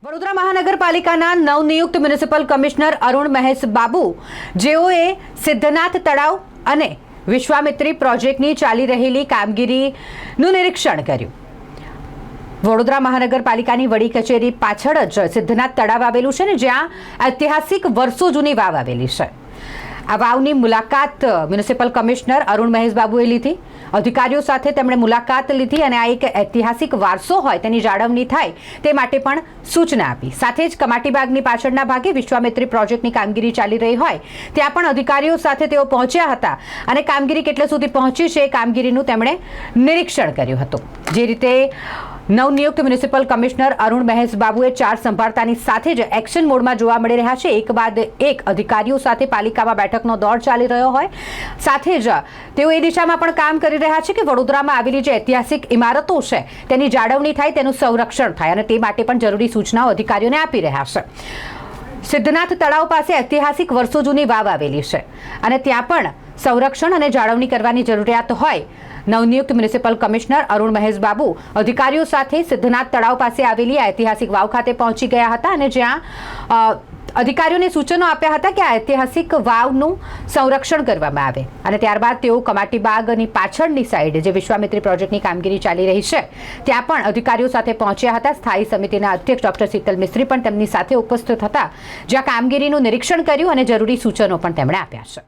વડોદરા મહાનગરપાલિકાના નવનિયુક્ત municipal commissioner Arun Mahesh Babu જેઓએ સિદ્ધનાથ તળાવ અને વિશ્વામિત્રી પ્રોજેક્ટની ચાલી રહેલી કામગીરીનું નિરીક્ષણ કર્યું। વડોદરા મહાનગરપાલિકાની વડી કચેરી પાછળ જ સિદ્ધનાથ તળાવ આવેલું છે ને જ્યાં ઐતિહાસિક વર્ષો જૂની વાવ આવેલી છે। આ વાવની મુલાકાત મ્યુનિસિપલ કમિશનર અરુણ મહેશ બાબુએ લીધી। અધિકારીઓ સાથે તેમણે મુલાકાત લીધી અને આ એક ઐતિહાસિક વારસો હોય તેની જાળવણી થાય તે માટે પણ સૂચના આપી। સાથે જ કમાટીબાગની પાછળના ભાગે વિશ્વામિત્રી પ્રોજેક્ટની કામગીરી ચાલી રહી હોય ત્યાં પણ અધિકારીઓ સાથે તેઓ પહોંચ્યા હતા અને કામગીરી કેટલે સુધી પહોંચી છે એ કામગીરીનું તેમણે નિરીક્ષણ કર્યું હતું। જે રીતે નવનિયુક્ત મ્યુનિસિપલ કમિશનર અરુણ મહેશ બાબુએ ચાર્જ સંભાળતાની સાથે જ એક્શન મોડમાં જોવા મળી રહ્યા છે। એક બાદ એક અધિકારીઓ સાથે પાલિકામાં બેઠકનો દોર ચાલી રહ્યો હોય સાથે જ તેઓ એ દિશામાં પણ કામ કરી રહ્યા છે કે વડોદરામાં આવેલી જે ઐતિહાસિક ઇમારતો છે તેની જાળવણી થાય, તેનું સંરક્ષણ થાય અને તે માટે પણ જરૂરી સૂચનાઓ અધિકારીઓને આપી રહ્યા છે। સિદ્ધનાથ તળાવ પાસે ઐતિહાસિક વર્ષો જૂની વાવ આવેલી છે અને ત્યાં પણ સંરક્ષણ અને જાળવણી કરવાની જરૂરિયાત હોય। નવનિયુક્ત મ્યુનિસિપલ કમિશનર અરુણ મહેશ બાબુ અધિકારીઓ સાથે સિદ્ધનાથ તળાવ પાસે આવેલી ઐતિહાસિક વાવ ખાતે પહોંચી ગયા હતા અને જ્યાં અધિકારીઓને સૂચનો આપ્યા હતા કે આ ઐતિહાસિક વાવનું સંરક્ષણ કરવામાં આવે અને ત્યારબાદ તેઓ કમાટીબાગની પાછળની સાઈડ જે વિશ્વામિત્રી પ્રોજેક્ટની કામગીરી ચાલી રહી છે ત્યાં પણ અધિકારીઓ સાથે પહોંચ્યા હતા। સ્થાયી સમિતિના અધ્યક્ષ ડોક્ટર શીતલ મિસ્ત્રી પણ તેમની સાથે ઉપસ્થિત હતા જ્યાં કામગીરીનું નિરીક્ષણ કર્યું અને જરૂરી સૂચનો પણ તેમણે આપ્યા છે।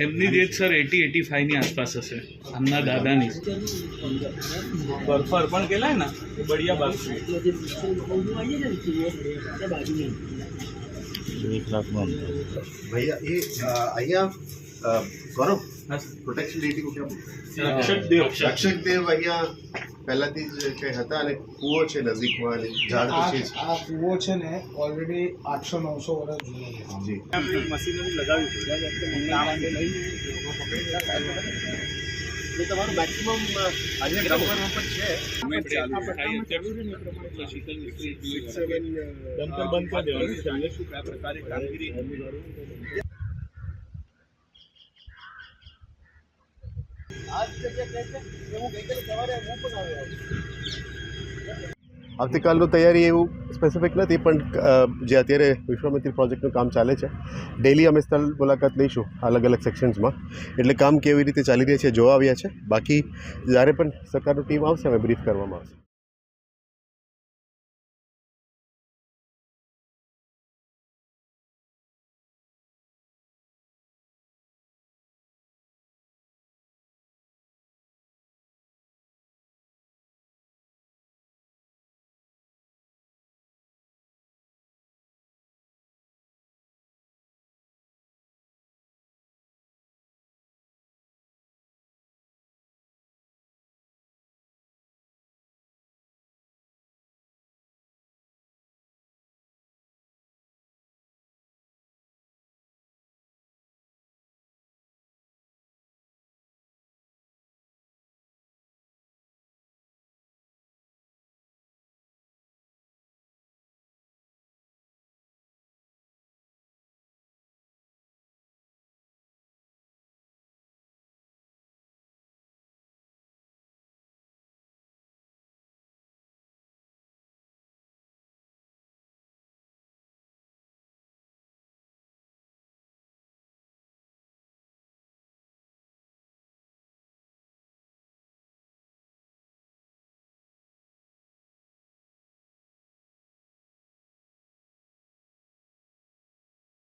એમની ડેટ સર 80-85 ની આસપાસ હશે। આમના દાદાની બરફર પણ કેલાય ને બઢિયા બાગ भैया ये અહીંયા ગૌરવ પ્રોટેક્શન ડેટી को क्या रक्षक देव અહીંયા પહેલાથી જ કઈ હતા અને કૂવો છે નજીકમાં અને ઝાડ છે। આ કૂવો છે ને ઓલરેડી 800-900 વર્ષ જૂનો છે। જી મશીનરી લગાવી છે એ તમારું મેક્સિમમ અન્ય ગ્રામમાં પણ છે। બંધ કરી દેવાનું ચાલે શું કયા પ્રકારે કામગીરી આવતીકાલનું તૈયારી એવું સ્પેસિફિક નથી પણ જે અત્યારે વિશ્વામિત્રી પ્રોજેક્ટનું કામ ચાલે છે ડેલી અમે સ્થળ મુલાકાત લઈશું અલગ અલગ સેક્શન્સમાં એટલે કામ કેવી રીતે ચાલી રહ્યા છે જોવા આવ્યા છે। બાકી જ્યારે પણ સરકારનું ટીમ આવશે અમે બ્રીફ કરવામાં આવશે।